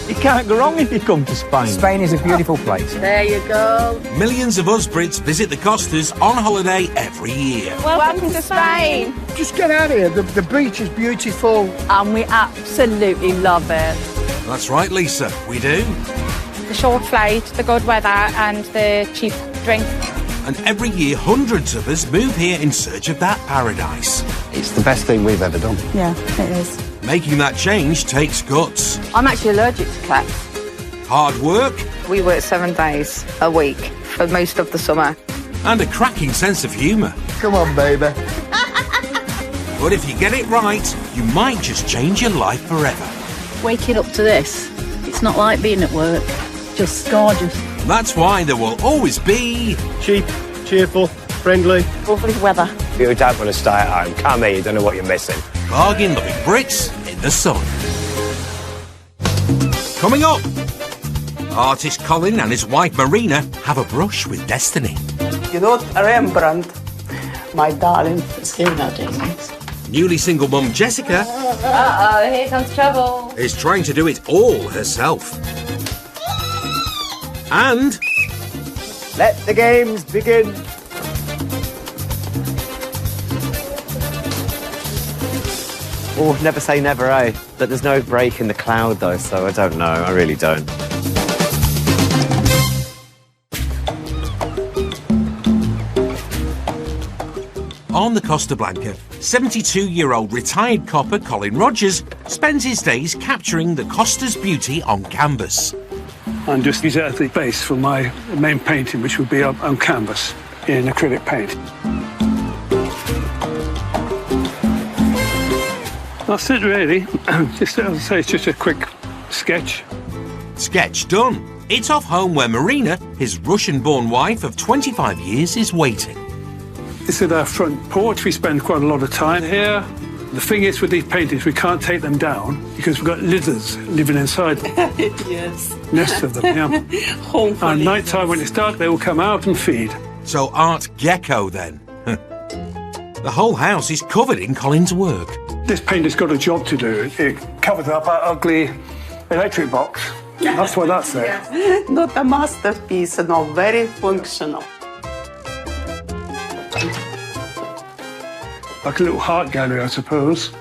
You can't go wrong if you come to Spain. Spain is a beautiful place. There you go. Millions of us Brits visit the Costas on holiday every year. Welcome to Spain. Just get out here. The beach is beautiful. And we absolutely love it. That's right, Lisa, we do. The short flight, the good weather and the cheap drink. And every year, hundreds of us move here in search of that paradise. It's the best thing we've ever done. Yeah, it is. Making that change takes guts. I'm actually allergic to claps. Hard work. We work 7 days a week for most of the summer. And a cracking sense of humour. Come on, baby. But if you get it right, you might just change your life forever. Waking up to this, it's not like being at work. Just gorgeous. That's why there will always be... Cheap, cheerful, friendly. Lovely weather. If you don't want to stay at home, come here, you don't know what you're missing. bargain-loving Brits in the sun. Coming up, artist Colin and his wife Marina have a brush with destiny. You know, Rembrandt, my darling. Newly single mum Jessica Uh-oh, here comes trouble. is trying to do it all herself. And Let the games begin. Oh, never say never, eh? But there's no break in the cloud, though, so I don't know. I really don't. on the Costa Blanca, 72-year-old retired copper Colin Rogers spends his days capturing the Costa's beauty on canvas. And just use it as the base for my main painting, which would be on canvas in acrylic paint. That's it, really. Just, as I say, it's just a quick sketch. Sketch done. It's off home where Marina, his Russian-born wife of 25 years, is waiting. This is our front porch. We spend quite a lot of time here. The thing is with these paintings, we can't take them down because we've got lizards living inside. Yes. Nests of them, yeah. Home for And night lizards. time when it's dark, they will come out and feed. So Art Gecko, then. The whole house is covered in Colin's work. This painter's got a job to do. It covers up our ugly electric box. That's why that's there. Not a masterpiece, no, very functional. Like a little heart gallery, I suppose.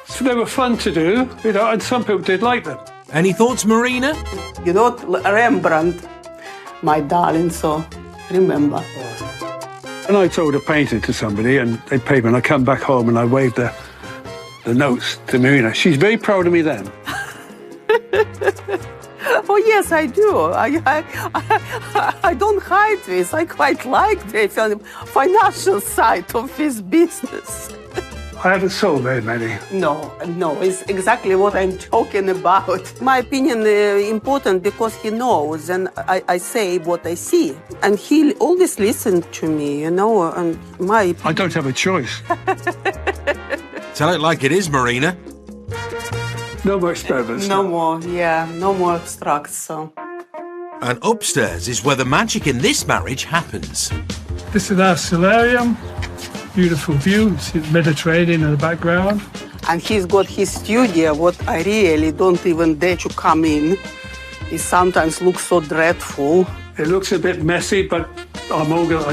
So they were fun to do, you know, and some people did like them. Any thoughts, Marina? You know, Rembrandt, my darling, so remember. And I told a painting to somebody and they paid me, and I come back home and I waved the notes to Marina. She's very proud of me then. Oh, yes, I do. I don't hide this. I quite like the financial side of this business. I haven't sold very many. No, it's exactly what I'm talking about. My opinion important because he knows and I say what I see. And he always listens to me, you know, and my... I don't have a choice. Tell it like it is, Marina. No more experiments. No more, yeah, no more abstracts, so... And upstairs is where the magic in this marriage happens. This is our solarium. Beautiful view. It's Mediterranean in the background. And he's got his studio, what I really don't even dare to come in. It sometimes looks so dreadful. It looks a bit messy, but I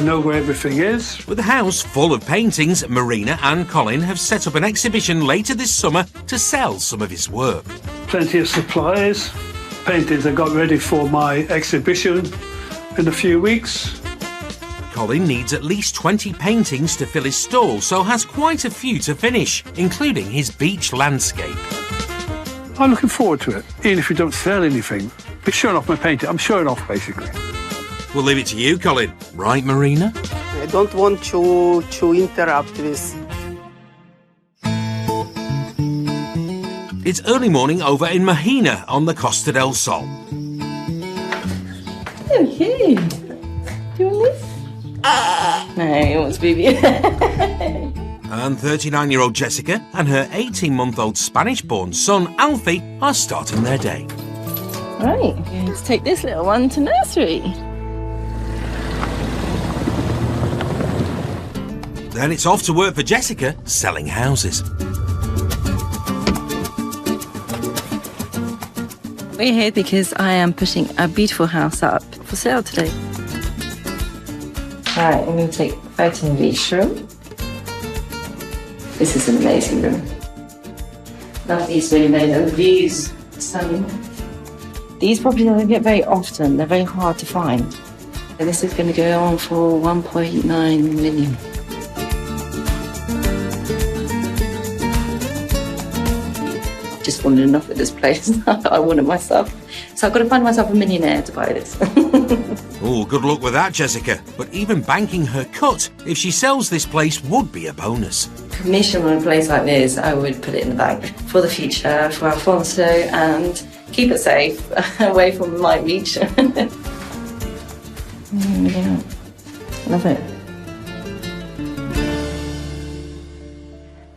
know where everything is. With the house full of paintings, Marina and Colin have set up an exhibition later this summer to sell some of his work. Plenty of supplies. Paintings I got ready for my exhibition in a few weeks. Colin needs at least 20 paintings to fill his stall, so has quite a few to finish, including his beach landscape. I'm looking forward to it, even if we don't sell anything. Be showing off my painting. I'm showing off, basically. We'll leave it to you, Colin. Right, Marina? I don't want to interrupt this. It's early morning over in Mahina on the Costa del Sol. Okay. Do you want this? No, he wants baby. And 39-year-old Jessica and her 18-month-old Spanish-born son, Alfie, are starting their day. Right, let's take this little one to nursery. Then it's off to work for Jessica, selling houses. We're here because I am putting a beautiful house up for sale today. Right, I'm going to take a photo of each room. This is an amazing room. Love these windows, the views, stunning. These properties I don't get very often, they're very hard to find. And this is going to go on for 1.9 million. Just wanted enough of this place. I want it myself. So I've got to find myself a millionaire to buy this. Oh, good luck with that, Jessica. But even banking her cut, if she sells this place, would be a bonus. Commission on a place like this, I would put it in the bank for the future, for Alfonso, and keep it safe, away from my reach. Yeah. Love it.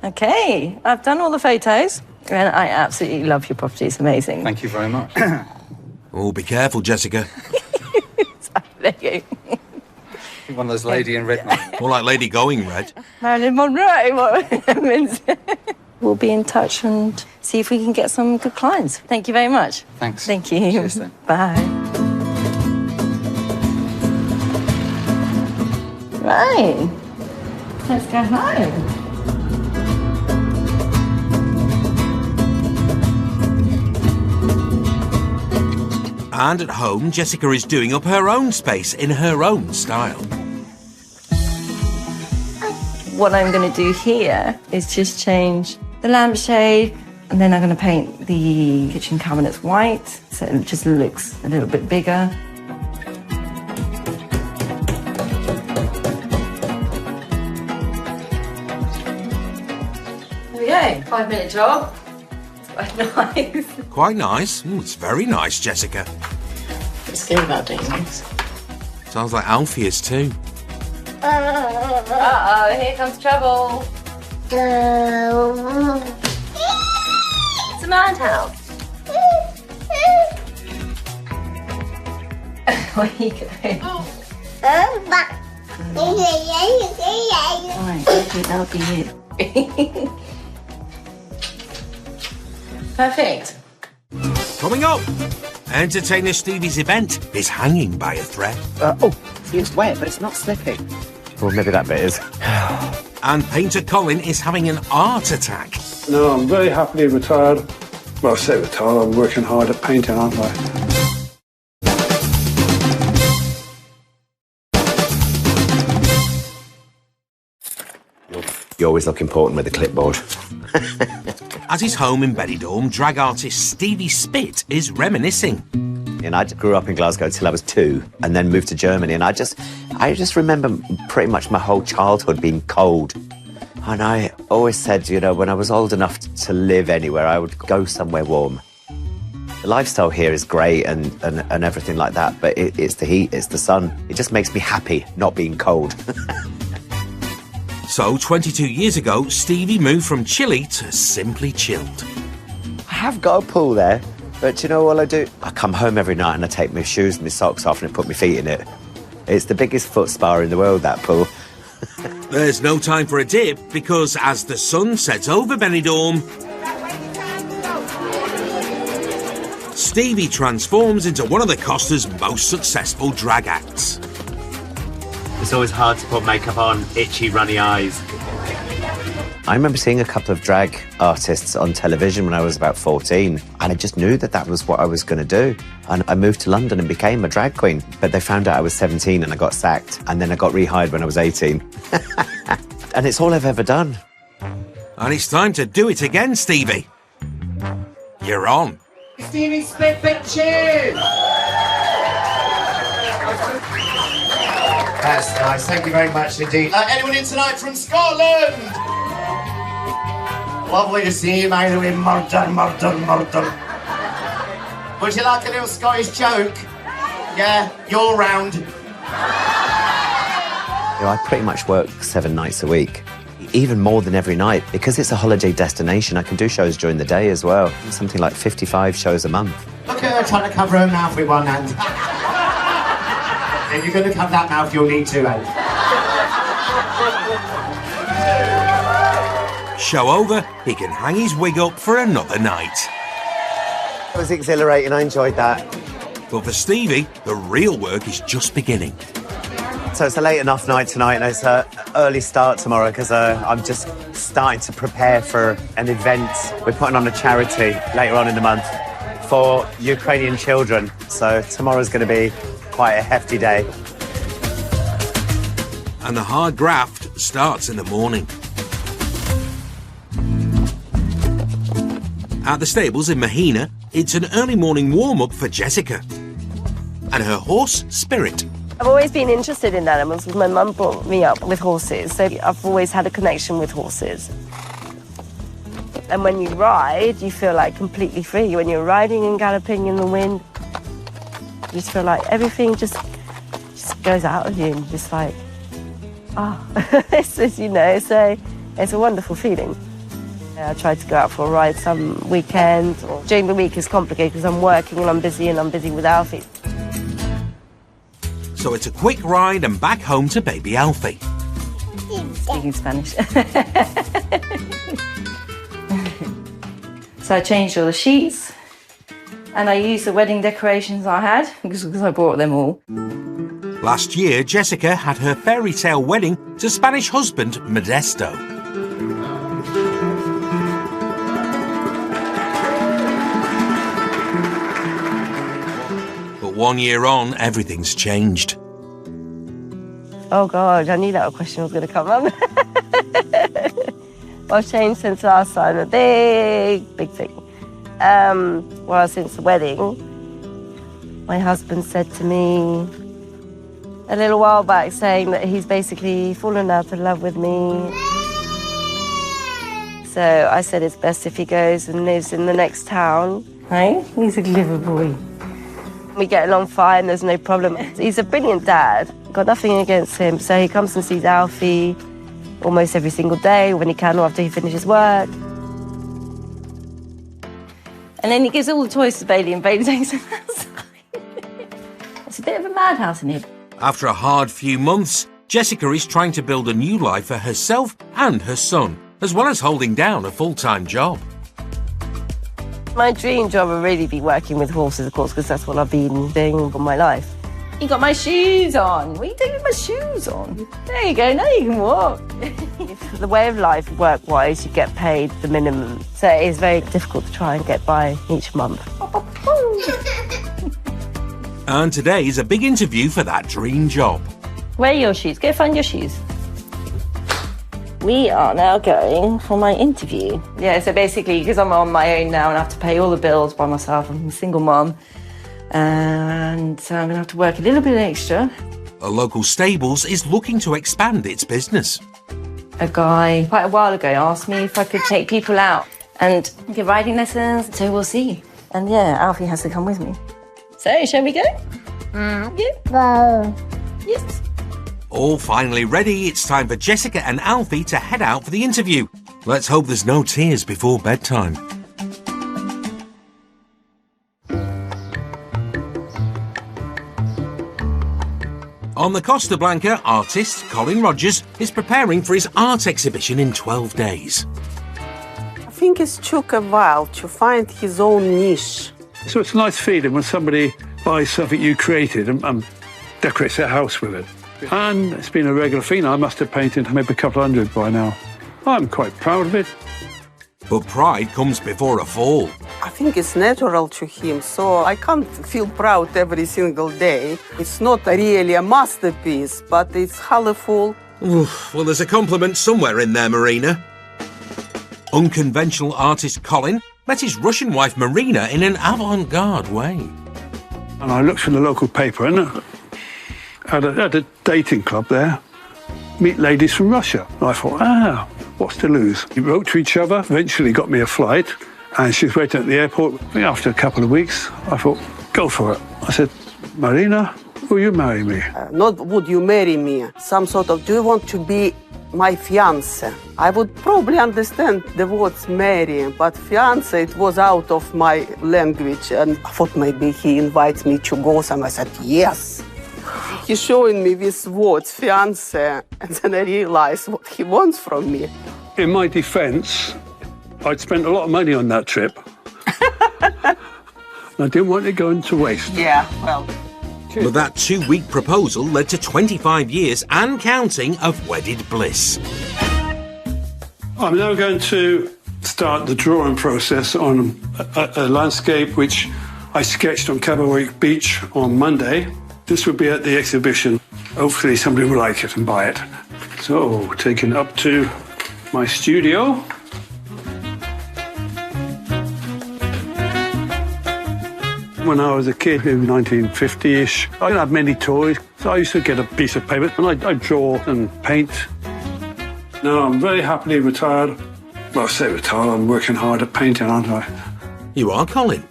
Okay, I've done all the photos, and I absolutely love your property. It's amazing. Thank you very much. Oh, be careful, Jessica. There you go. One of those lady in red moments. More like Lady Going Red. Marilyn Monroe, what it means. We'll be in touch and see if we can get some good clients. Thank you very much. Thanks. Thank you. Cheers then. Bye. Right. Let's go home. And at home, Jessica is doing up her own space in her own style. What I'm going to do here is just change the lampshade, and then I'm going to paint the kitchen cabinets white, so it just looks a little bit bigger. There we go, 5-minute job. It's quite nice. Quite nice. It's very nice, Jessica. What's good about doing this? Sounds like Alfie is too. Uh-oh, here comes trouble. It's a madhouse. Where are you going? Right, okay, that'll be it. Perfect. Coming up, entertainer Stevie's event is hanging by a thread. It's wet, but it's not slipping. Well, maybe that bit is. And painter Colin is having an art attack. No, I'm very happily retired. Well, I say retired, I'm working hard at painting, aren't I? You always look important with a clipboard. At his home in Benidorm, drag artist Stevie Spit is reminiscing. And I grew up in Glasgow till I was 2 and then moved to Germany. And I just remember pretty much my whole childhood being cold. And I always said, you know, when I was old enough to live anywhere, I would go somewhere warm. The lifestyle here is great and everything like that, but it's the heat, it's the sun. It just makes me happy not being cold. So, 22 years ago, Stevie moved from chilly to simply chilled. I have got a pool there, but you know what I do? I come home every night and I take my shoes and my socks off and I put my feet in it. It's the biggest foot spa in the world, that pool. There's no time for a dip because as the sun sets over Benidorm, Stevie transforms into one of the Costa's most successful drag acts. It's always hard to put makeup on, itchy, runny eyes. I remember seeing a couple of drag artists on television when I was about 14, and I just knew that that was what I was going to do. And I moved to London and became a drag queen. But they found out I was 17 and I got sacked, and then I got rehired when I was 18. And it's all I've ever done. And it's time to do it again, Stevie. You're on. Stevie Split Pictures! That's nice, thank you very much indeed. Anyone in tonight from Scotland? Lovely to see you, by the way. Murder. Would you like a little Scottish joke? Yeah, you're round. You know, I pretty much work 7 nights a week, even more than every night. Because it's a holiday destination, I can do shows during the day as well. Something like 55 shows a month. Look at her trying to cover her mouth with one hand. If you're going to cover that mouth, you'll need 2 hands. Show over, he can hang his wig up for another night. It was exhilarating, I enjoyed that. But for Stevie, the real work is just beginning. So it's a late enough night tonight and it's an early start tomorrow because I'm just starting to prepare for an event. We're putting on a charity later on in the month for Ukrainian children. So tomorrow's going to be quite a hefty day. And the hard graft starts in the morning. At the stables in Mahina, it's an early morning warm-up for Jessica and her horse, Spirit. I've always been interested in animals because my mum brought me up with horses, so I've always had a connection with horses. And when you ride, you feel like completely free. When you're riding and galloping in the wind, you just feel like everything just goes out of you and you're just like, it's a wonderful feeling. I try to go out for a ride some weekends. Or during the week is complicated because I'm working and I'm busy with Alfie. So it's a quick ride and back home to baby Alfie. Speaking Spanish. So I changed all the sheets and I used the wedding decorations I had because I bought them all. Last year, Jessica had her fairy tale wedding to Spanish husband Modesto. But 1 year on, everything's changed. Oh God, I knew that question was going to come up. Well, I've changed since last time, a big thing. Well, since the wedding, my husband said to me a little while back saying that he's basically fallen out of love with me. So I said it's best if he goes and lives in the next town. Hey, he's a clever boy. We get along fine, there's no problem. He's a brilliant dad, got nothing against him. So he comes and sees Alfie almost every single day when he can or after he finishes work. And then he gives all the toys to Bailey and Bailey takes them outside. It's a bit of a madhouse in here. After a hard few months, Jessica is trying to build a new life for herself and her son, as well as holding down a full-time job. My dream job would really be working with horses, of course, because that's what I've been doing all my life. You got my shoes on. What are you doing with my shoes on? There you go, now you can walk. The way of life, work-wise, you get paid the minimum. So it is very difficult to try and get by each month. And today is a big interview for that dream job. Where are your shoes? Go find your shoes. We are now going for my interview. Yeah, so basically, because I'm on my own now and I have to pay all the bills by myself, I'm a single mum, and so I'm going to have to work a little bit extra. A local stables is looking to expand its business. A guy quite a while ago asked me if I could take people out and give riding lessons, so we'll see. And yeah, Alfie has to come with me. So, shall we go? Yeah. No. Yes. All finally ready, it's time for Jessica and Alfie to head out for the interview. Let's hope there's no tears before bedtime. On the Costa Blanca, artist Colin Rogers is preparing for his art exhibition in 12 days. I think it took a while to find his own niche. So it's a nice feeling when somebody buys something you created and decorates their house with it. And it's been a regular thing. I must have painted maybe a couple hundred by now. I'm quite proud of it. But pride comes before a fall. I think it's natural to him, so I can't feel proud every single day. It's not really a masterpiece, but it's colourful. Oof, well, there's a compliment somewhere in there, Marina. Unconventional artist Colin met his Russian wife Marina in an avant-garde way. And I looked for the local paper and had a dating club there. Meet ladies from Russia. And I thought, what's to lose? We wrote to each other, eventually got me a flight, and she was waiting at the airport. After a couple of weeks, I thought, go for it. I said, Marina, will you marry me? Not would you marry me, some sort of, do you want to be my fiancé? I would probably understand the words marry, but fiancé, it was out of my language, and I thought maybe he invites me to go somewhere. I said, yes. He's showing me these words, fiancé, and then I realized what he wants from me. In my defence, I'd spent a lot of money on that trip. I didn't want it going to waste. Yeah, well. But that 2-week proposal led to 25 years and counting of wedded bliss. I'm now going to start the drawing process on a landscape which I sketched on Cabot Beach on Monday. This will be at the exhibition. Hopefully somebody will like it and buy it. So, taking it up to my studio. When I was a kid, in 1950-ish, I didn't have many toys, so I used to get a piece of paper and I'd draw and paint. Now I'm very happily retired. Well, I say retired, I'm working hard at painting, aren't I? You are, Colin.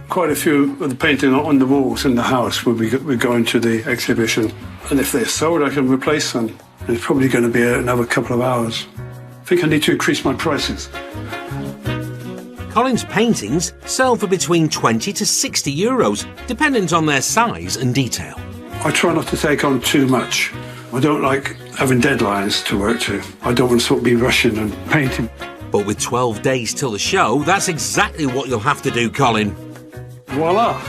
Quite a few of the painting on the walls in the house will be going to the exhibition. And if they're sold, I can replace them. It's probably going to be another couple of hours. I think I need to increase my prices. Colin's paintings sell for between 20 to 60 euros, dependent on their size and detail. I try not to take on too much. I don't like having deadlines to work to. I don't want to sort of be rushing and painting. But with 12 days till the show, that's exactly what you'll have to do, Colin. Voila!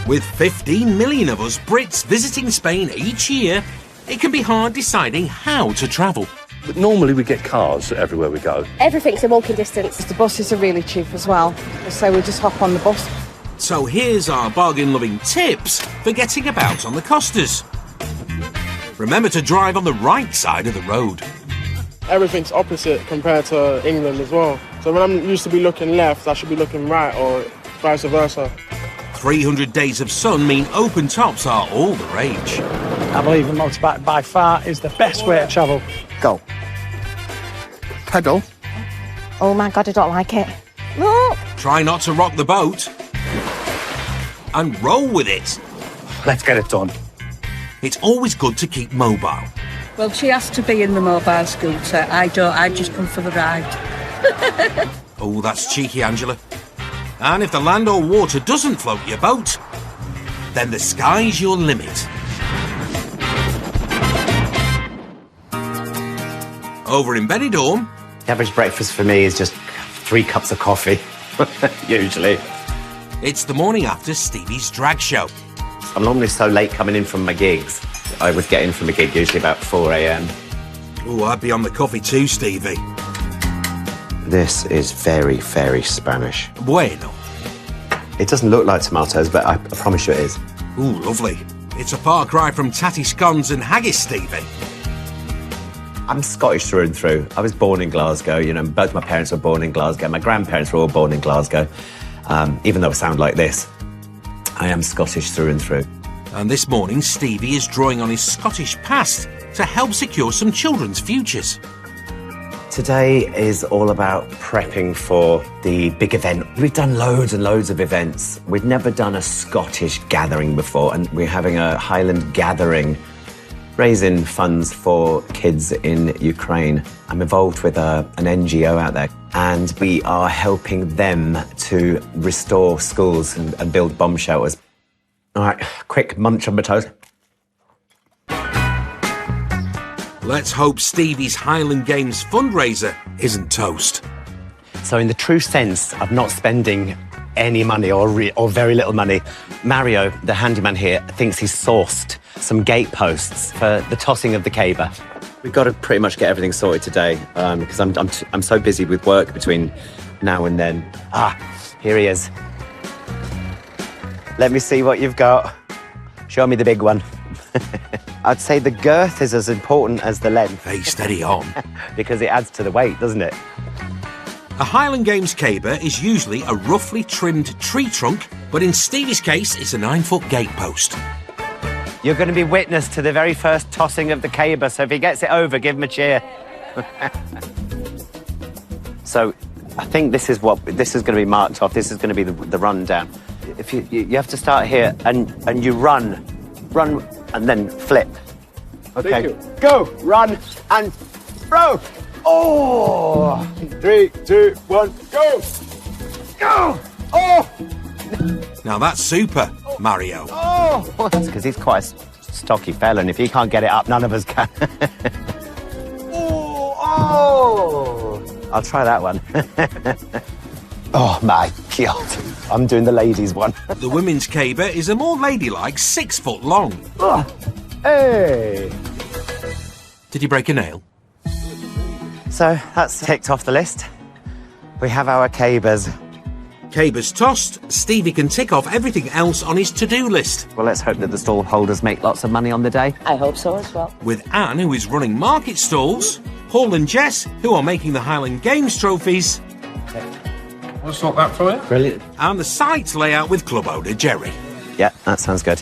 With 15 million of us Brits visiting Spain each year, it can be hard deciding how to travel. But normally we get cars everywhere we go. Everything's a walking distance. The buses are really cheap as well, so we just hop on the bus. So here's our bargain-loving tips for getting about on the Costas. Remember to drive on the right side of the road. Everything's opposite compared to England as well. So when I'm used to be looking left, I should be looking right, or vice versa. 300 days of sun mean open tops are all the rage. I believe a motorbike by far is the best way to travel. Go. Pedal. Oh my God, I don't like it. Look! Try not to rock the boat. And roll with it. Let's get it done. It's always good to keep mobile. Well, she has to be in the mobile scooter. I don't. I just come for the ride. Oh, that's cheeky, Angela. And if the land or water doesn't float your boat, then the sky's your limit. Over in Benidorm, The average breakfast for me is just 3 cups of coffee, usually. It's the morning after Stevie's drag show. I'm normally so late coming in from my gigs. I would get in from a gig usually about 4 a.m. Oh, I'd be on the coffee too, Stevie. This is very, very Spanish. Bueno. It doesn't look like tomatoes, but I promise you it is. Ooh, lovely. It's a far cry from tatty scones and haggis, Stevie. I'm Scottish through and through. I was born in Glasgow, you know, both my parents were born in Glasgow. My grandparents were all born in Glasgow. Even though I sound like this, I am Scottish through and through. And this morning, Stevie is drawing on his Scottish past to help secure some children's futures. Today is all about prepping for the big event. We've done loads and loads of events. We've never done a Scottish gathering before, and we're having a Highland gathering, raising funds for kids in Ukraine. I'm involved with an NGO out there, and we are helping them to restore schools and build bomb shelters. All right, quick munch on my toast. Let's hope Stevie's Highland Games fundraiser isn't toast. So in the true sense of not spending any money or very little money, Mario, the handyman here, thinks he's sourced some gate posts for the tossing of the caber. We've got to pretty much get everything sorted today because I'm so busy with work between now and then. Ah, here he is. Let me see what you've got. Show me the big one. I'd say the girth is as important as the length. Hey, steady on. Because it adds to the weight, doesn't it? A Highland Games caber is usually a roughly trimmed tree trunk, but in Stevie's case, it's a 9-foot gate post. You're going to be witness to the very first tossing of the caber, so if he gets it over, give him a cheer. So I think this is going to be marked off. This is going to be the rundown. If you have to start here and you run, and then flip. Okay. Thank you. Go, run, and throw. Oh! 3, 2, 1, go! Go! Oh! Now that's super, Mario. Oh! That's because he's quite a stocky fella, and if he can't get it up, none of us can. Oh! I'll try that one. Oh my God. I'm doing the ladies one. The women's caber is a more ladylike 6 foot long. Oh, hey! Did you break a nail? So that's ticked off the list. We have our cabers. Cabers tossed, Stevie can tick off everything else on his to-do list. Well, let's hope that the stall holders make lots of money on the day. I hope so as well. With Anne, who is running market stalls, Paul and Jess, who are making the Highland Games trophies. We'll sort that for you. Brilliant. And the site layout with club owner Jerry. Yeah, that sounds good.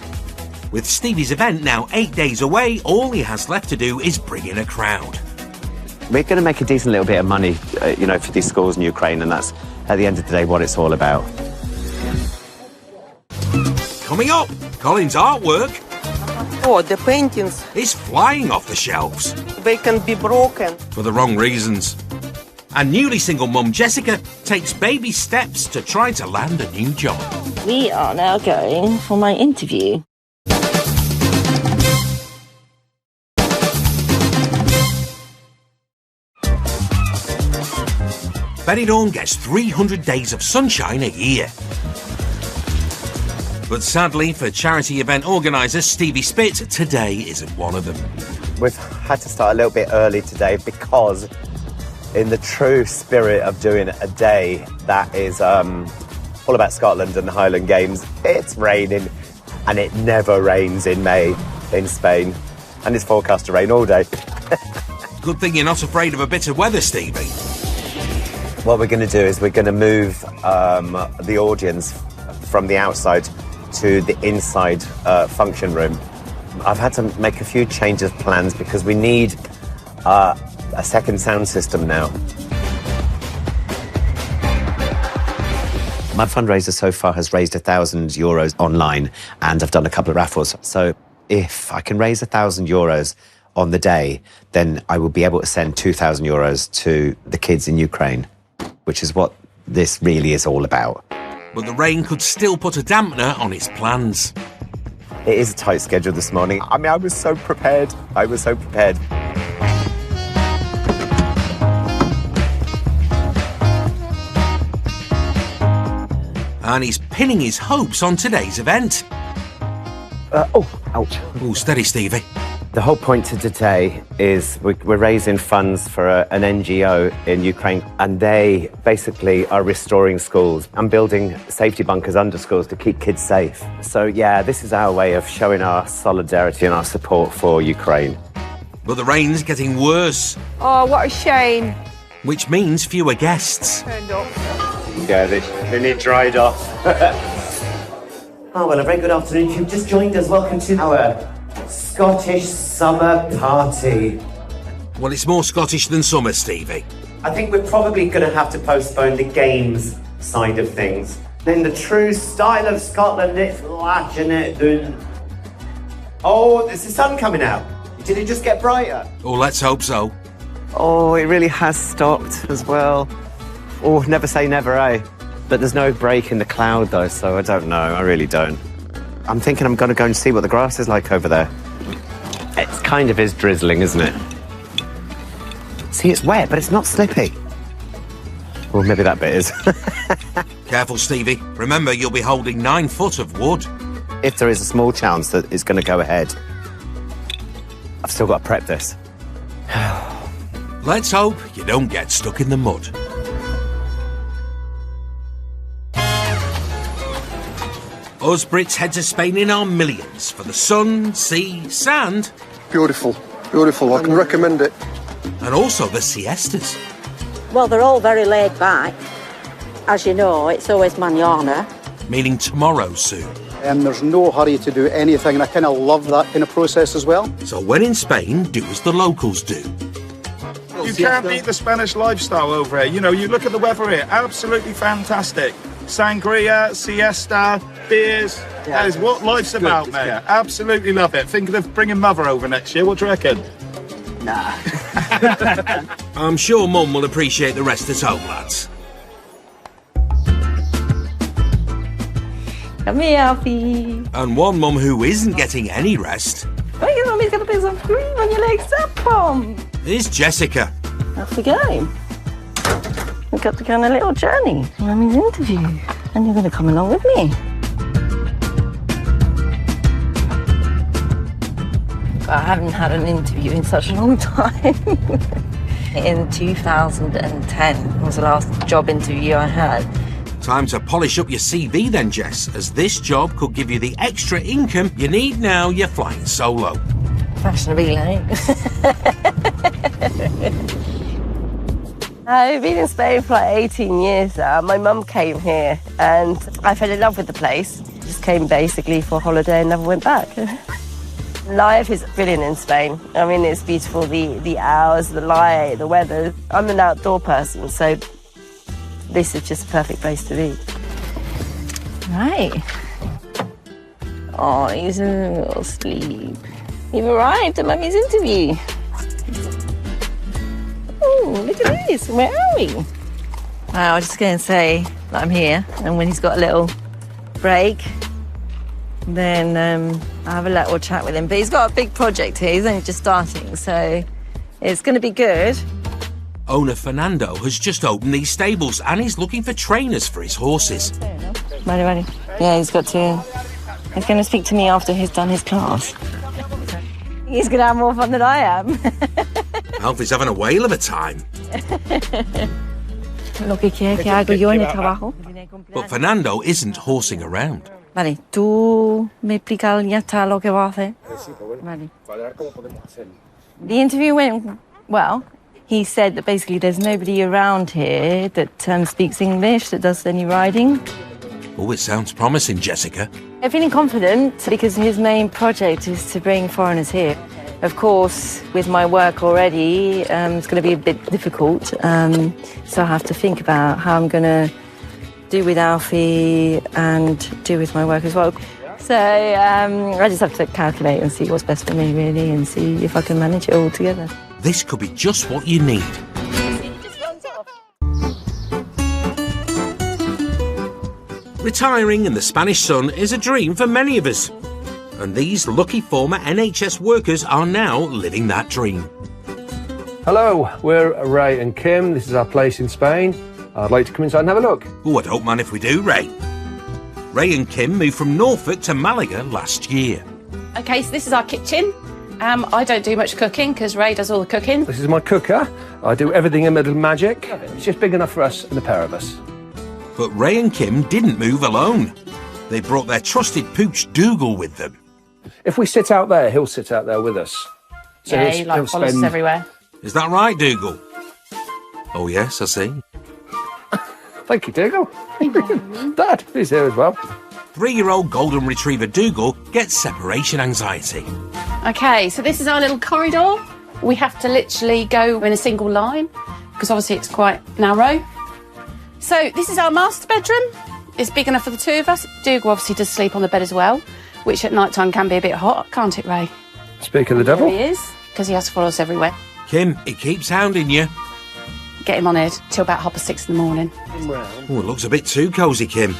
With Stevie's event now 8 days away, all he has left to do is bring in a crowd. We're going to make a decent little bit of money, for these schools in Ukraine, and that's, at the end of the day, what it's all about. Coming up, Colin's artwork Oh, the paintings, is flying off the shelves. they can be broken. For the wrong reasons. And newly single mum Jessica takes baby steps to try to land a new job. We are now going for my interview. Benidorm gets 300 days of sunshine a year. But sadly, for charity event organiser Stevie Spitz, today isn't one of them. We've had to start a little bit early today because, in the true spirit of doing a day that is all about Scotland and the Highland Games, it's raining, and it never rains in May in Spain, and it's forecast to rain all day. Good thing you're not afraid of a bit of weather, Stevie. What we're going to do is we're going to move the audience from the outside to the inside function room. I've had to make a few changes of plans because we need a second sound system now. My fundraiser so far has raised €1,000 online, and I've done a couple of raffles. So if I can raise €1,000 on the day, then I will be able to send €2,000 to the kids in Ukraine, which is what this really is all about. But the rain could still put a dampener on his plans. It is a tight schedule this morning. I mean, I was so prepared. And he's pinning his hopes on today's event. Ouch. Oh, steady, Stevie. The whole point of today is we're raising funds for an NGO in Ukraine, and they basically are restoring schools and building safety bunkers under schools to keep kids safe. So, yeah, this is our way of showing our solidarity and our support for Ukraine. But the rain's getting worse, Oh, what a shame. which means fewer guests. Yeah, they need dried off. Oh, well, a very good afternoon. If you've just joined us, welcome to our Scottish summer party. Well, it's more Scottish than summer, Stevie. I think we're probably going to have to postpone the games side of things. In the true style of Scotland, it's lashing it down. Oh, there's the sun coming out. Did it just get brighter? Oh, let's hope so. Oh, it really has stopped as well. Oh, never say never, eh? But there's no break in the cloud, though, so I don't know. I really don't. I'm thinking I'm going to go and see what the grass is like over there. It kind of is drizzling, isn't it? See, it's wet, but it's not slippy. Well, maybe that bit is. Careful, Stevie. Remember, you'll be holding 9 foot of wood. If there is a small chance that it's going to go ahead, I've still got to prep this. Let's hope you don't get stuck in the mud. Us Brits head to Spain in our millions for the sun, sea, sand. Beautiful, beautiful. I can recommend it. And also the siestas. Well, they're all very laid back. As you know, it's always mañana. Meaning tomorrow soon. And there's no hurry to do anything, and I kind of love that kind of process as well. So when in Spain, do as the locals do. You can't beat the Spanish lifestyle over here. You know, you look at the weather here, absolutely fantastic. Sangria, siesta, beers. That is what life's about, mate. Yeah. Absolutely love it. Think of bringing Mother over next year. What do you reckon? Nah. I'm sure Mum will appreciate the rest at home, lads. Come here, Alfie. And one mum who isn't getting any rest. Oh, your mummy's going to put some cream on your legs up, Pom. Is Jessica. Off we go. Look got to go on a little journey. Mummy's interview. And you're going to come along with me. I haven't had an interview in such a long time. In 2010 was the last job interview I had. Time to polish up your CV then, Jess, as this job could give you the extra income you need now you're flying solo. Fashion relay. I've been in Spain for like 18 years now. My mum came here and I fell in love with the place. Just came basically for a holiday and never went back. Life is brilliant in Spain. I mean, it's beautiful, the hours, the light, the weather. I'm an outdoor person, so this is just a perfect place to be. Right. Oh, he's in a little sleep. You've arrived at Mummy's interview. Oh, look at this. Where are we? Wow, I was just going to say that I'm here, and when he's got a little break, then I'll have a little chat with him. But he's got a big project here. He's only just starting, so it's going to be good. Owner Fernando has just opened these stables and he's looking for trainers for his horses. Ready. Yeah, he's going to speak to me after he's done his class. He's going to have more fun than I am. Alfie's having a whale of a time. Lo que quiere que hago yo en el trabajo. But Fernando isn't horsing around. Vale, tú me explicas ya está lo que va a hacer. Vale. The interview went well. He said that basically there's nobody around here that speaks English, that does any riding. Oh, it sounds promising, Jessica. I'm feeling confident because his main project is to bring foreigners here. Of course, with my work already, it's going to be a bit difficult. So I have to think about how I'm going to do with Alfie and do with my work as well. So I just have to calculate and see what's best for me, really, and see if I can manage it all together. This could be just what you need. Retiring in the Spanish sun is a dream for many of us. And these lucky former NHS workers are now living that dream. Hello, we're Ray and Kim. This is our place in Spain. I'd like to come inside and have a look. Oh, I don't mind if we do, Ray. Ray and Kim moved from Norfolk to Malaga last year. OK, so this is our kitchen. I don't do much cooking because Ray does all the cooking. This is my cooker. I do everything in Middle Magic. It's just big enough for us and the pair of us. But Ray and Kim didn't move alone. They brought their trusted pooch Dougal with them. If we sit out there, he'll sit out there with us. So yeah, he follows us everywhere. Is that right, Dougal? Oh, yes, I see. Thank you, Dougal. Dad, he's here as well. 3-year-old golden retriever Dougal gets separation anxiety. OK, so this is our little corridor. We have to literally go in a single line because obviously it's quite narrow. So this is our master bedroom. It's big enough for the two of us. Dougal obviously does sleep on the bed as well, which at night time can be a bit hot, can't it, Ray? Speak of the devil. There he is, because he has to follow us everywhere. Kim, he keeps hounding you. Get him on it till about 6:30 in the morning. Oh, it looks a bit too cosy, Kim.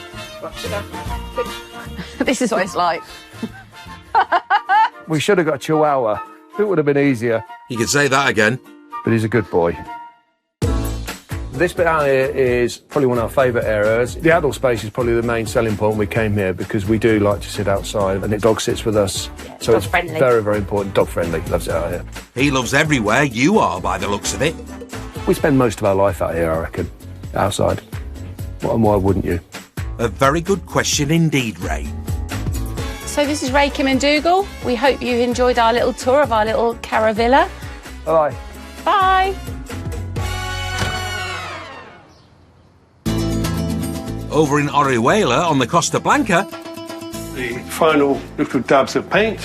This is what it's like. We should have got a Chihuahua. It would have been easier. You could say that again. But he's a good boy. This bit out here is probably one of our favourite areas. The outdoor space is probably the main selling point. We came here because we do like to sit outside and the dog sits with us. So it's friendly. Very, very important. Dog friendly. Loves it out here. He loves everywhere you are by the looks of it. We spend most of our life out here, I reckon, outside. And why wouldn't you? A very good question indeed, Ray. So this is Ray, Kim and Dougal. We hope you enjoyed our little tour of our little caravilla. Bye. Bye. Over in Orihuela on the Costa Blanca. The final little dabs of paint.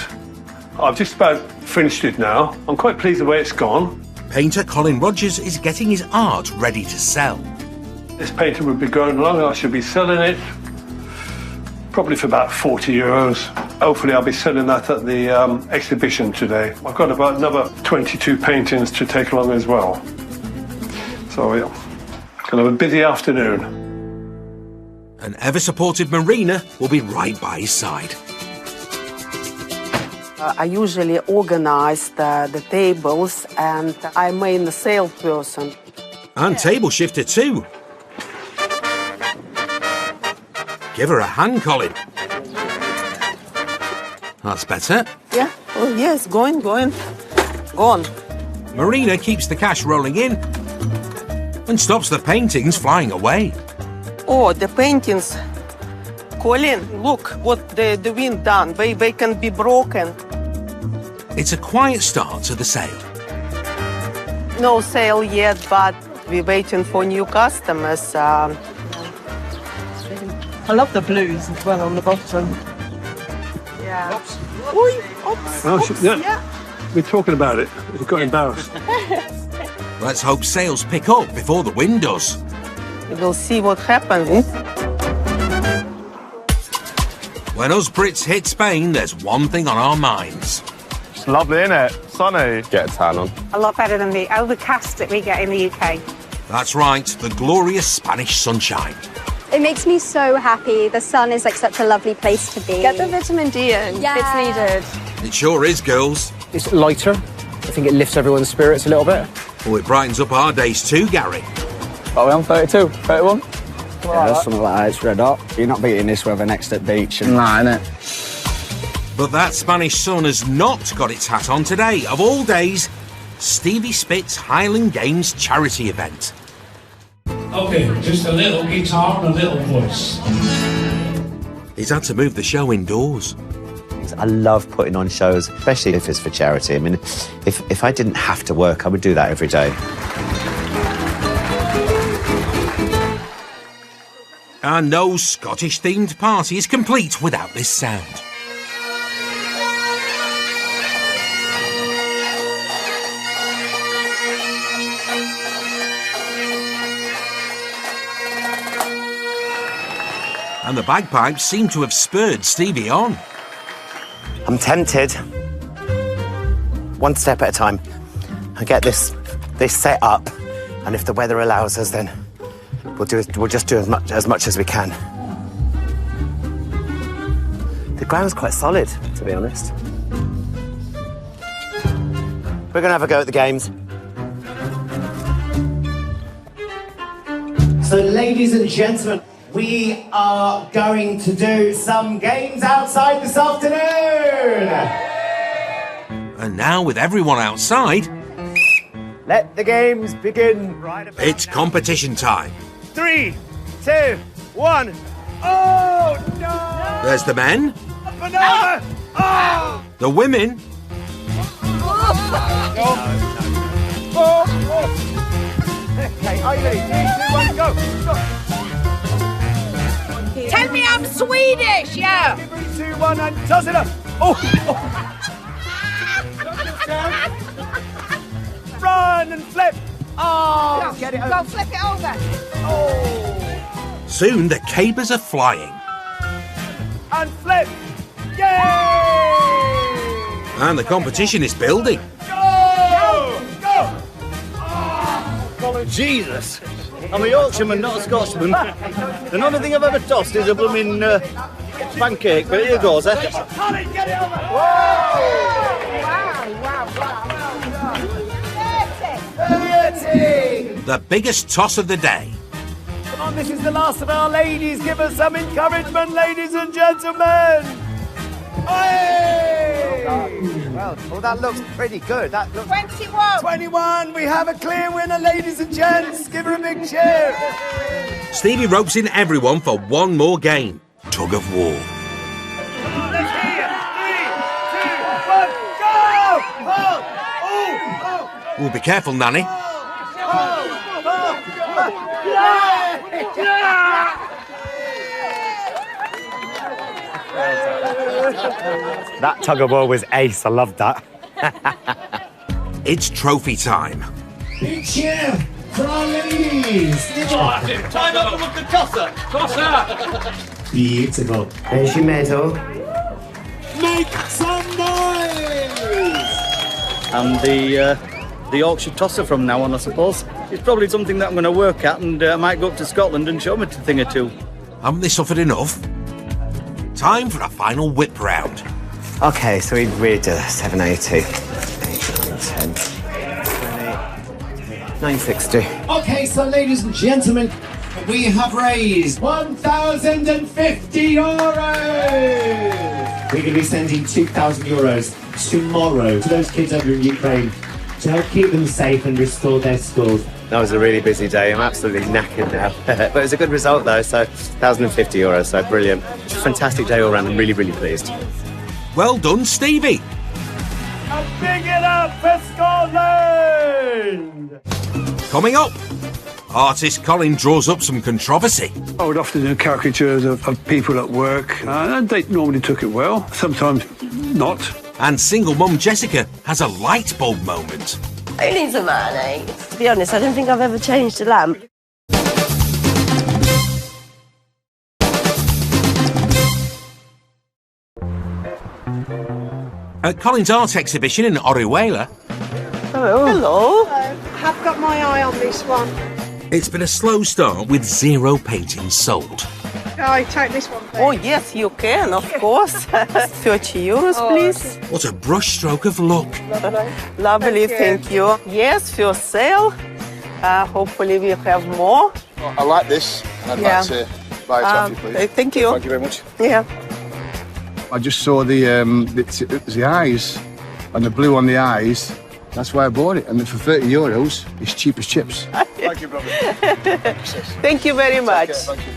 I've just about finished it now. I'm quite pleased the way it's gone. Painter Colin Rogers is getting his art ready to sell. This painting will be going along. I should be selling it probably for about €40. Hopefully I'll be selling that at the exhibition today. I've got about another 22 paintings to take along as well. So yeah, gonna have a busy afternoon. An ever-supportive Marina will be right by his side. I usually organize the tables and I'm main salesperson. And table shifter too. Give her a hand, Colin. That's better. Yeah. Oh, yes. Going. Gone. Marina keeps the cash rolling in and stops the paintings flying away. Oh, the paintings. Colin, look what the wind done. They can be broken. It's a quiet start to the sale. No sale yet, but we're waiting for new customers. I love the blues as well on the bottom. Yeah. Oops. Oops, yeah. We're talking about it. We got embarrassed. Let's hope sales pick up before the wind does. We'll see what happens. When us Brits hit Spain, there's one thing on our minds. It's lovely, isn't it? Sunny. Get a tan on. A lot better than the overcast that we get in the UK. That's right, the glorious Spanish sunshine. It makes me so happy. The sun is like such a lovely place to be. Get the vitamin D in. Yeah. It's needed. It sure is, girls. It's lighter. I think it lifts everyone's spirits a little bit. Oh, it brightens up our days too, Gary. Are we on 32? 31? Yeah, something like that. It's red hot. You're not beating this weather next at beach. And... Nah, innit? But that Spanish sun has not got its hat on today. Of all days, Stevie Spitt's Highland Games charity event. OK, just a little guitar and a little voice. He's had to move the show indoors. I love putting on shows, especially if it's for charity. I mean, if I didn't have to work, I would do that every day. And no Scottish-themed party is complete without this sound. And the bagpipes seem to have spurred Stevie on. I'm tempted. One step at a time. I get this set up, and if the weather allows us, then we'll just do as much as we can. The ground's quite solid, to be honest. We're gonna have a go at the games. So, ladies and gentlemen, we are going to do some games outside this afternoon. And now, with everyone outside, let the games begin. It's competition time. 3, 2, 1. Oh, no! There's the men. Banana! Oh! The women. Okay, Eileen, 3, 2, 1, go! Tell me I'm Swedish, yeah! 3, 2, 1, and toss it up! Oh! Run and flip! Oh! Go, Get it over. go flip it over! Oh! Soon the capers are flying. And flip! Yay! And the competition is building. Go! Go! Jesus! I'm a Yorkshireman, not a Scotsman. And only thing I've ever tossed is a blooming pancake, but here goes, eh? Colin, get it over! The biggest toss of the day. Come on, this is the last of our ladies. Give us some encouragement, ladies and gentlemen. Hey! Well, that looks pretty good. That looks 21! 21, we have a clear winner, ladies and gents. Give her a big cheer. Stevie ropes in everyone for one more game. Tug of war. Let's hear it. 3, 2, 1, go! Oh! Oh, be careful, Nanny. That tug of war was ace. I loved that. It's trophy time. Big cheer for our ladies. Time up with the tosser! Tosser! Beautiful. There's your medal. Make some noise! And the Yorkshire tosser from now on, I suppose. It's probably something that I'm going to work at, and I might go up to Scotland and show them a thing or two. Haven't they suffered enough? Time for a final whip round. Okay, so we're to 782. 8, 9, 10, 960. Okay, so ladies and gentlemen, We have raised €1,050. We're going to be sending €2,000 tomorrow to those kids over in Ukraine to help keep them safe and restore their schools. That was a really busy day. I'm absolutely knackered now. But it was a good result though, so €1,050, so brilliant. Fantastic day all round. I'm really, really pleased. Well done, Stevie. And big it up for Scotland! Coming up, artist Colin draws up some controversy. I would often do caricatures of people at work, and they normally took it well, sometimes not. And single mum Jessica has a light bulb moment. Who needs a mayonnaise? To be honest, I don't think I've ever changed a lamp. At Colin's art exhibition in Orihuela, Hello. Hello. I have got my eye on this one. it's been a slow start with 0 paintings sold. I take this one, please. Oh, yes, you can, of course. €30, please. What a brushstroke of luck. Lovely, thank you. Yes, for sale. Hopefully we have more. I like this, and I'd like to buy it off you, please. Thank you. Thank you very much. Yeah. I just saw the eyes, and the blue on the eyes. That's why I bought it. And for €30, it's cheap as chips. Thank you, brother. Thank you very much. Thank you.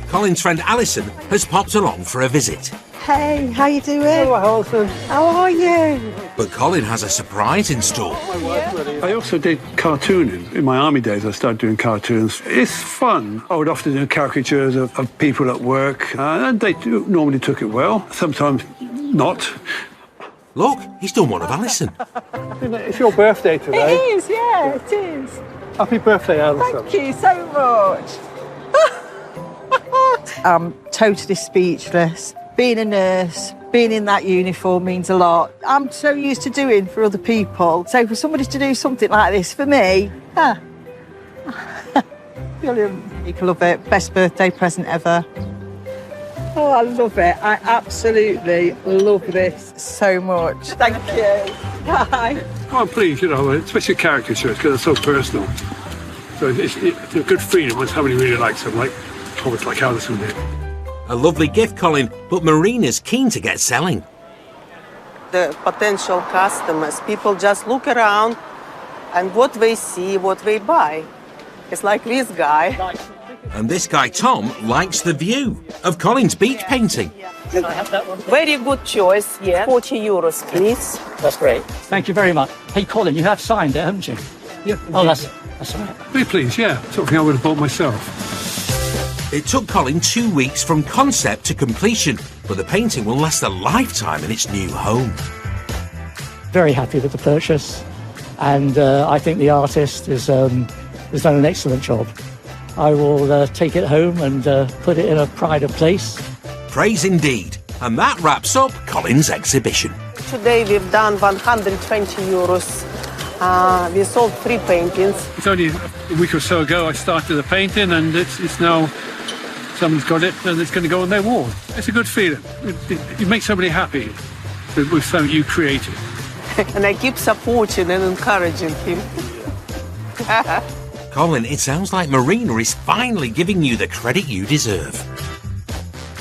Colin's friend Alison has popped along for a visit. Hey, how you doing? Hello, Alison. How are you? But Colin has a surprise in store. I also did cartooning. In my army days, I started doing cartoons. It's fun. I would often do caricatures of people at work, and they normally took it well, sometimes not. Look, he's done one of Alison. It's your birthday today. It is, yeah, it is. Happy birthday, Alison. Thank you so much. I'm totally speechless. Being a nurse, being in that uniform means a lot. I'm so used to doing for other people. So for somebody to do something like this for me, brilliant. People love it. Best birthday present ever. Oh, I love it. I absolutely love this so much. Thank you. Bye. Oh, I'm pleased, especially caricatures, because they're so personal. So it's a good feeling when somebody really likes them, like Alison did. A lovely gift, Colin, but Marina's keen to get selling. The potential customers, people just look around and what they see, what they buy. It's like this guy. And this guy, Tom, likes the view of Colin's beach painting. Can I have that one? Very good choice, yeah. €40, please. That's great. Thank you very much. Hey, Colin, you have signed it, haven't you? Yeah. Oh, that's all right. Very pleased, yeah. Something I would have bought myself. It took Colin 2 weeks from concept to completion, but the painting will last a lifetime in its new home. Very happy with the purchase, and I think the artist has done an excellent job. I will take it home and put it in a pride of place. Praise indeed. And that wraps up Colin's exhibition. Today we've done €120. We sold 3 paintings. It's only a week or so ago I started the painting, and it's now someone's got it and it's going to go on their wall. It's a good feeling. It makes somebody happy with something you created. And I keep supporting and encouraging him. Colin, it sounds like Marina is finally giving you the credit you deserve.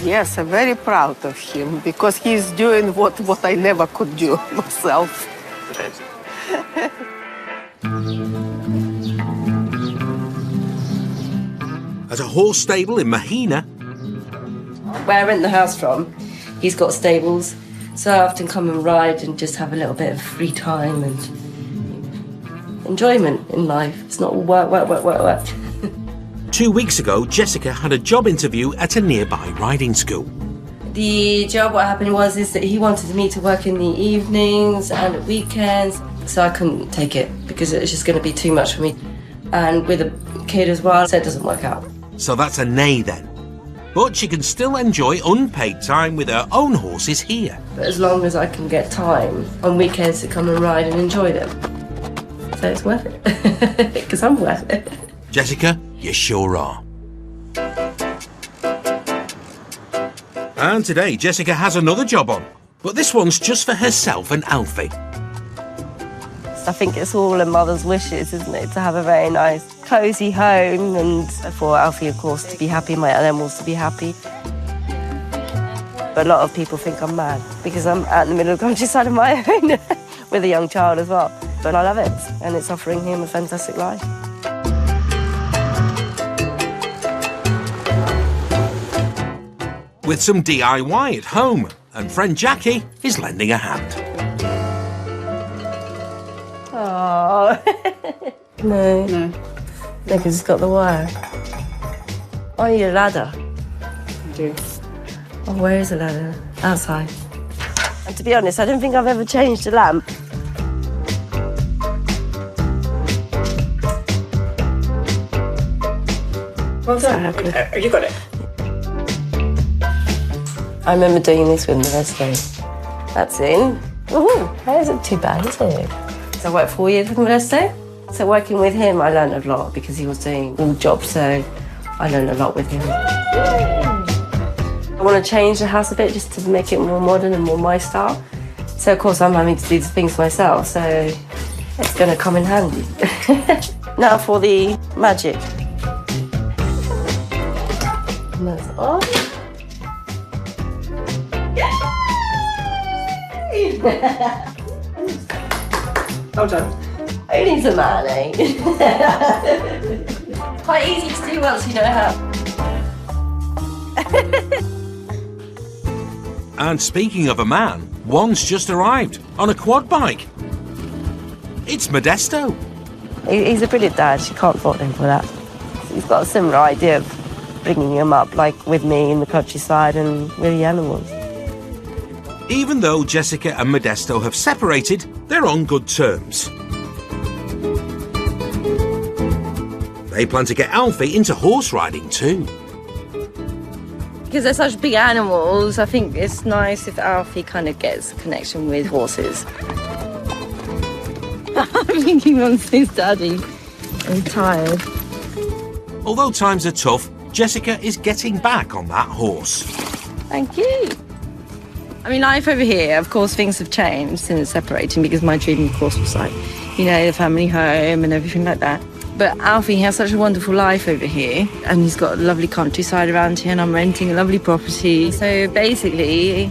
Yes, I'm very proud of him because he's doing what I never could do myself. At a horse stable in Mahina, Where I rent the house from, he's got stables, so I often come and ride and just have a little bit of free time and enjoyment in life. It's not all work, work, work, work, work. 2 weeks ago, Jessica had a job interview at a nearby riding school. The job, what happened is that he wanted me to work in the evenings and at weekends, so I couldn't take it because it was just going to be too much for me. And with a kid as well, so it doesn't work out. So that's a nay then. But she can still enjoy unpaid time with her own horses here. But as long as I can get time on weekends to come and ride and enjoy them. So it's worth it, because I'm worth it. Jessica, you sure are. And today, Jessica has another job on. But this one's just for herself and Alfie. I think it's all a mother's wishes, isn't it, to have a very nice, cosy home, and for Alfie, of course, to be happy, my animals to be happy. But a lot of people think I'm mad because I'm out in the middle of the countryside of my own with a young child as well. But I love it, and it's offering him a fantastic life. With some DIY at home, and friend Jackie is lending a hand. Oh. No. No, because it's got the wire. I need a ladder. You do. Oh, where is the ladder? Outside. And to be honest, I don't think I've ever changed a lamp. Well done. You got it. I remember doing this with Modesto. That's in. Ooh, that isn't too bad, is it? So I worked 4 years with Modesto. So working with him, I learned a lot because he was doing all jobs, so I learned a lot with him. I want to change the house a bit just to make it more modern and more my style. So of course I'm having to do the things myself, so it's going to come in handy. Now for the magic. And that's on. Well done. Who needs a man, eh? Quite easy to do once you know how. And speaking of a man, one's just arrived on a quad bike. It's Modesto. He's a brilliant dad. You can't fault him for that. He's got a similar idea of bringing him up, like with me in the countryside and with the animals. Even though Jessica and Modesto have separated, they're on good terms. They plan to get Alfie into horse riding too. Because they're such big animals, I think it's nice if Alfie kind of gets a connection with horses. I think he wants his daddy. He's tired. Although times are tough, Jessica is getting back on that horse. Thank you. I mean, life over here, of course, things have changed since separating because my dream, of course, was like, you know, the family home and everything like that. But Alfie has such a wonderful life over here, and he's got a lovely countryside around here, and I'm renting a lovely property. So basically,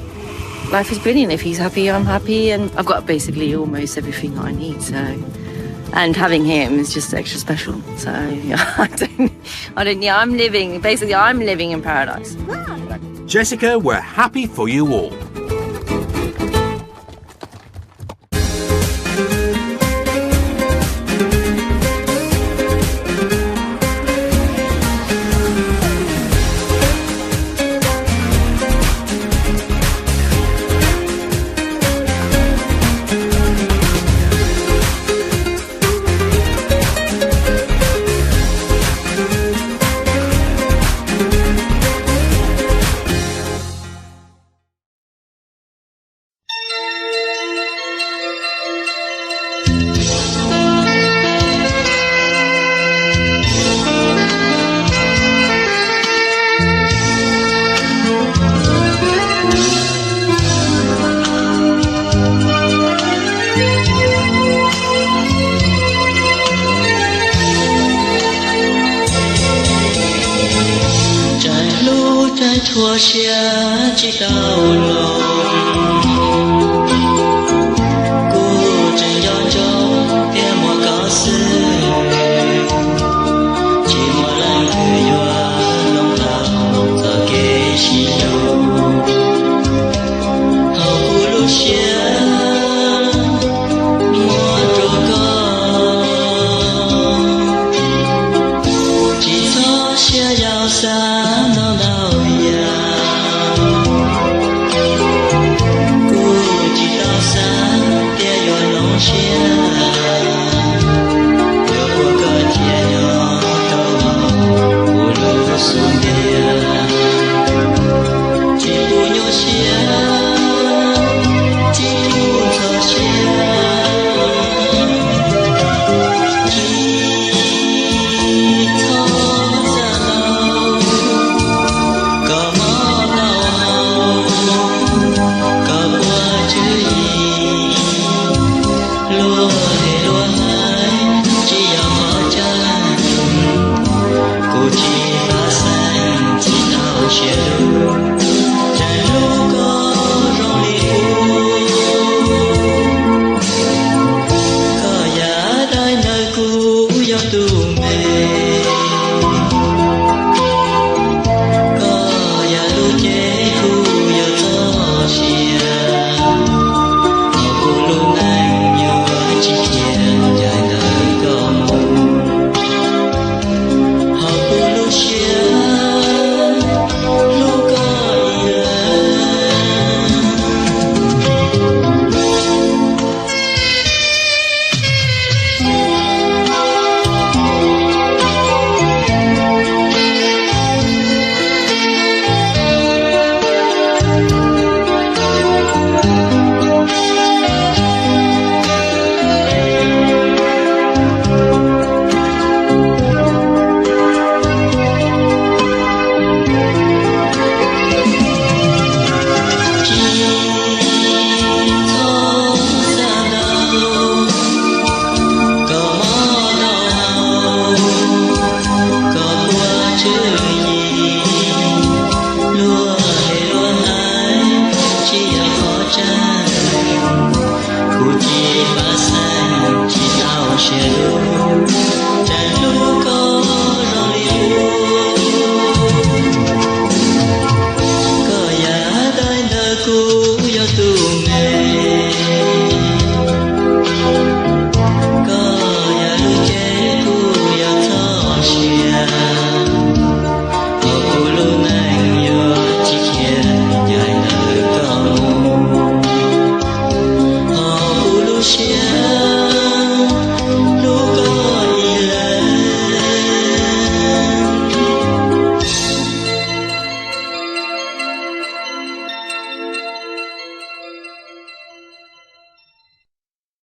life is brilliant. If he's happy, I'm happy, and I've got basically almost everything I need. So, and having him is just extra special. So yeah, I'm living in paradise. Jessica, we're happy for you all. trải lũ trải thua xia chỉ đau lòng